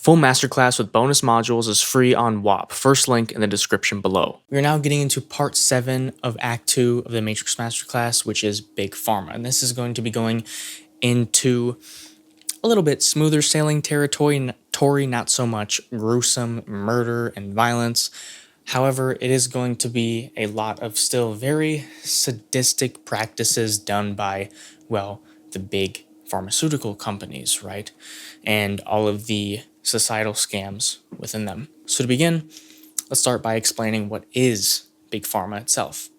Full masterclass with bonus modules is free on WAP. First link in the description below. We are now getting into part 7 of Act 2 of the Matrix Masterclass, which is Big Pharma. And this is going to be going into a little bit smoother sailing territory, not so much gruesome murder and violence. However, it is going to be a lot of still very sadistic practices done by, well, the big pharmaceutical companies, right? And all of the societal scams within them. So to begin, let's start by explaining what is Big Pharma itself.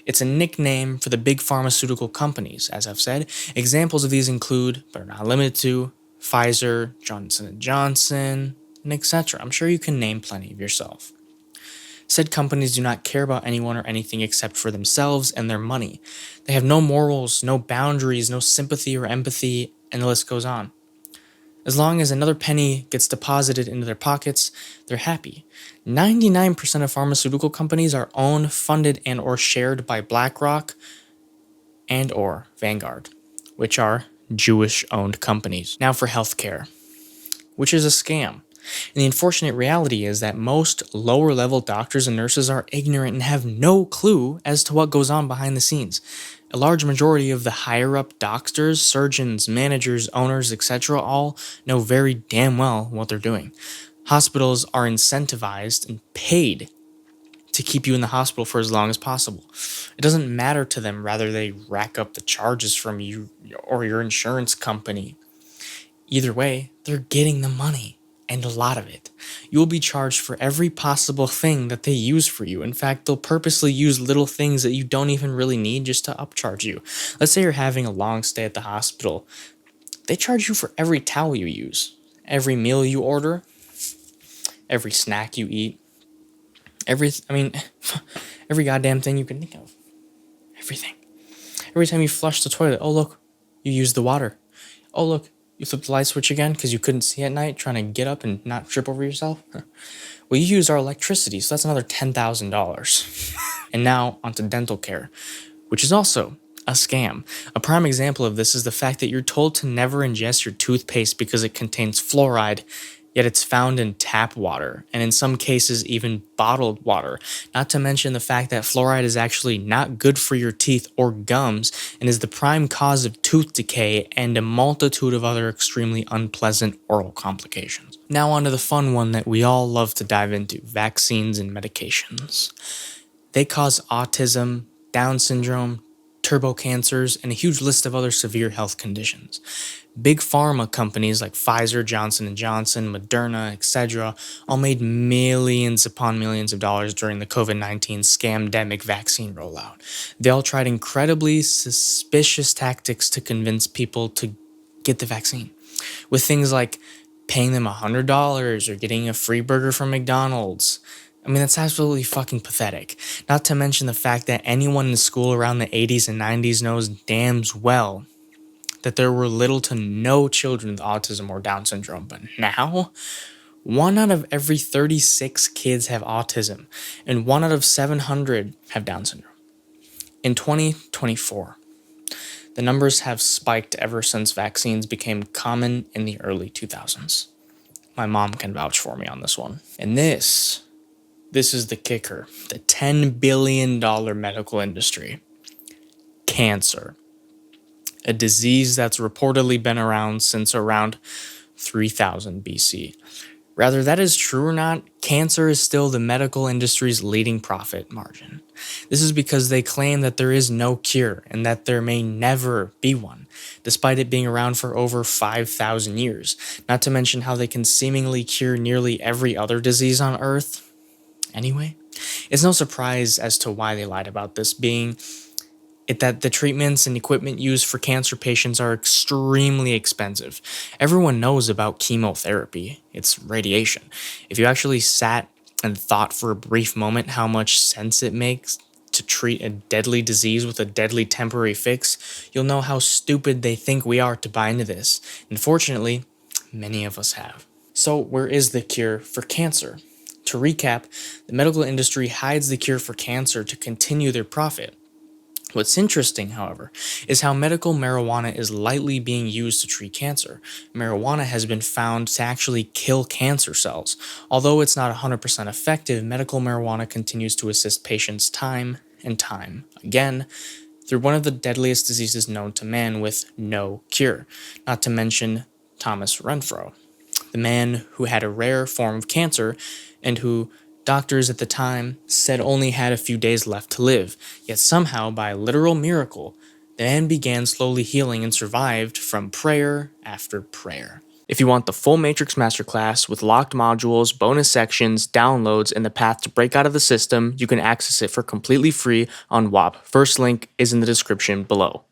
It's a nickname for the big pharmaceutical companies, as I've said. Examples of these include, but are not limited to, Pfizer, Johnson & Johnson, and etc. I'm sure you can name plenty of yourself. Said companies do not care about anyone or anything except for themselves and their money. They have no morals, no boundaries, no sympathy or empathy, and the list goes on. As long as another penny gets deposited into their pockets, they're happy. 99% of pharmaceutical companies are owned, funded, and or shared by BlackRock and or Vanguard, which are Jewish-owned companies. Now for healthcare, which is a scam. And the unfortunate reality is that most lower-level doctors and nurses are ignorant and have no clue as to what goes on behind the scenes. A large majority of the higher-up doctors, surgeons, managers, owners, etc. all know very damn well what they're doing. Hospitals are incentivized and paid to keep you in the hospital for as long as possible. It doesn't matter to them, rather they rack up the charges from you or your insurance company. Either way, they're getting the money. And a lot of it. You will be charged for every possible thing that they use for you. In fact, they'll purposely use little things that you don't even really need just to upcharge you. Let's say you're having a long stay at the hospital. They charge you for every towel you use, every meal you order, every snack you eat, every goddamn thing you can think of. Everything. Every time you flush the toilet, oh look, you used the water. Oh look, you flipped the light switch again because you couldn't see at night trying to get up and not trip over yourself? Well, you use our electricity, so that's another $10,000. And now onto dental care, which is also a scam. A prime example of this is the fact that you're told to never ingest your toothpaste because it contains fluoride, yet it's found in tap water, and in some cases even bottled water. Not to mention the fact that fluoride is actually not good for your teeth or gums, and is the prime cause of tooth decay and a multitude of other extremely unpleasant oral complications. Now onto the fun one that we all love to dive into, vaccines and medications. They cause autism, Down syndrome, turbo cancers, and a huge list of other severe health conditions. Big pharma companies like Pfizer, Johnson & Johnson, Moderna, etc. all made millions upon millions of dollars during the COVID-19 scamdemic vaccine rollout. They all tried incredibly suspicious tactics to convince people to get the vaccine, with things like paying them $100 or getting a free burger from McDonald's. I mean, that's absolutely fucking pathetic. Not to mention the fact that anyone in school around the 80s and 90s knows damn well that there were little to no children with autism or Down syndrome. But now, 1 out of every 36 kids have autism, and 1 out of 700 have Down syndrome. In 2024, the numbers have spiked ever since vaccines became common in the early 2000s. My mom can vouch for me on this one. And this is the kicker, the $10 billion medical industry. Cancer. A disease that's reportedly been around since around 3000 BC. Whether that is true or not, cancer is still the medical industry's leading profit margin. This is because they claim that there is no cure and that there may never be one, despite it being around for over 5,000 years. Not to mention how they can seemingly cure nearly every other disease on Earth. Anyway, it's no surprise as to why they lied about this, being that the treatments and equipment used for cancer patients are extremely expensive. Everyone knows about chemotherapy. It's radiation. If you actually sat and thought for a brief moment how much sense it makes to treat a deadly disease with a deadly temporary fix, you'll know how stupid they think we are to buy into this. Unfortunately, many of us have. So where is the cure for cancer? To recap, the medical industry hides the cure for cancer to continue their profit. What's interesting, however, is how medical marijuana is lightly being used to treat cancer. Marijuana has been found to actually kill cancer cells. Although it's not 100% effective, medical marijuana continues to assist patients time and time again through one of the deadliest diseases known to man with no cure, not to mention Thomas Renfro, the man who had a rare form of cancer and who doctors at the time said only had a few days left to live. Yet somehow, by a literal miracle, the man began slowly healing and survived from prayer after prayer. If you want the full Matrix Masterclass with locked modules, bonus sections, downloads, and the path to break out of the system, you can access it for completely free on WAP. First link is in the description below.